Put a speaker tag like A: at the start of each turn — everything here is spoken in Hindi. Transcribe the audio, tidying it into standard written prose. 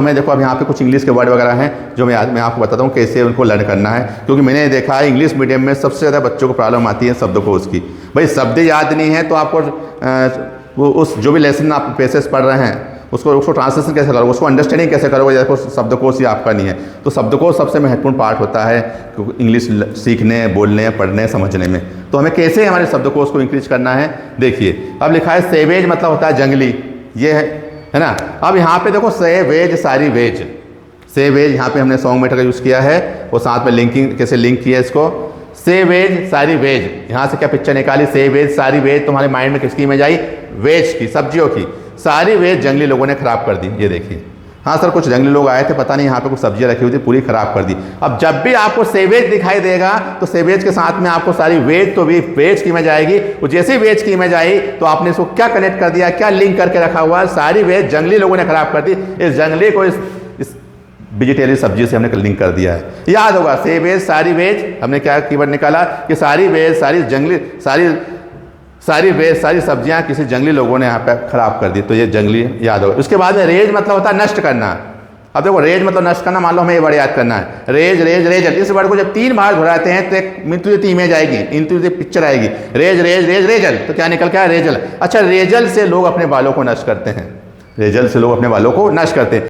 A: मैं देखो अब यहाँ पे कुछ इंग्लिश के वर्ड वगैरह हैं जो मैं आपको बताता हूँ कैसे उनको लर्न करना है, क्योंकि मैंने देखा है इंग्लिश मीडियम में सबसे ज़्यादा बच्चों को प्रॉब्लम आती है शब्दकोश की। भाई शब्द याद नहीं है तो आपको वो उस जो भी लेसन आप पेसेस पढ़ रहे हैं उसको ट्रांसलेशन कैसे करोगे, उसको अंडरस्टैंडिंग कैसे करोगे, देखो शब्दकोश ही आपका नहीं है। तो शब्दकोश सबसे महत्वपूर्ण पार्ट होता है इंग्लिश सीखने, बोलने, पढ़ने, समझने में। तो हमें कैसे हमारे शब्दकोश को इंक्रीज करना है, देखिए अब लिखा है सेवेज मतलब होता है जंगली, ये है ना। अब यहाँ पे देखो से वेज सारी वेज, से वेज यहाँ पे हमने सॉन्ग मेटर का यूज़ किया है, वो साथ में लिंकिंग कैसे लिंक किया इसको, से वेज सारी वेज। यहाँ से क्या पिक्चर निकाली, से वेज सारी वेज, तुम्हारे माइंड में किसकी इमेज आई, वेज की, सब्जियों की। सारी वेज जंगली लोगों ने खराब कर दी, ये देखिए। हाँ सर कुछ जंगली लोग आए थे, पता नहीं यहाँ पे कुछ सब्जियाँ रखी हुई थी, पूरी खराब कर दी। अब जब भी आपको सेवेज दिखाई देगा तो सेवेज के साथ में आपको सारी वेज, तो भी वेज की इमेज आएगी। वो जैसे वेज की इमेज आई तो आपने इसको क्या कनेक्ट कर दिया, क्या लिंक करके रखा हुआ है, सारी वेज जंगली लोगों ने खराब कर दी। इस जंगली को इस वेजिटेरियन सब्जी से हमने लिंक कर दिया है। याद होगा से वेज सारी वेज, हमने क्या कीवर्ड निकाला कि सारी वेज, सारी जंगली, सारी वेज, सारी सब्जियां किसी जंगली लोगों ने यहाँ पे खराब कर दी, तो ये जंगली याद होगा। उसके बाद में रेज मतलब होता है नष्ट करना। अब देखो रेज मतलब नष्ट करना, मान लो हमें ये वर्ड याद करना है, रेज रेज रेजल। इस वर्ड को जब 3 बार दोहराते हैं तो एक इंतुइटिव इमेज आएगी, इंतुइटिव पिक्चर आएगी, रेज रेज रेज रेजल। तो क्या निकल के आया, रेजल। अच्छा रेजल से लोग अपने बालों को नष्ट करते हैं, रेजल से लोग अपने बालों को नष्ट करते हैं।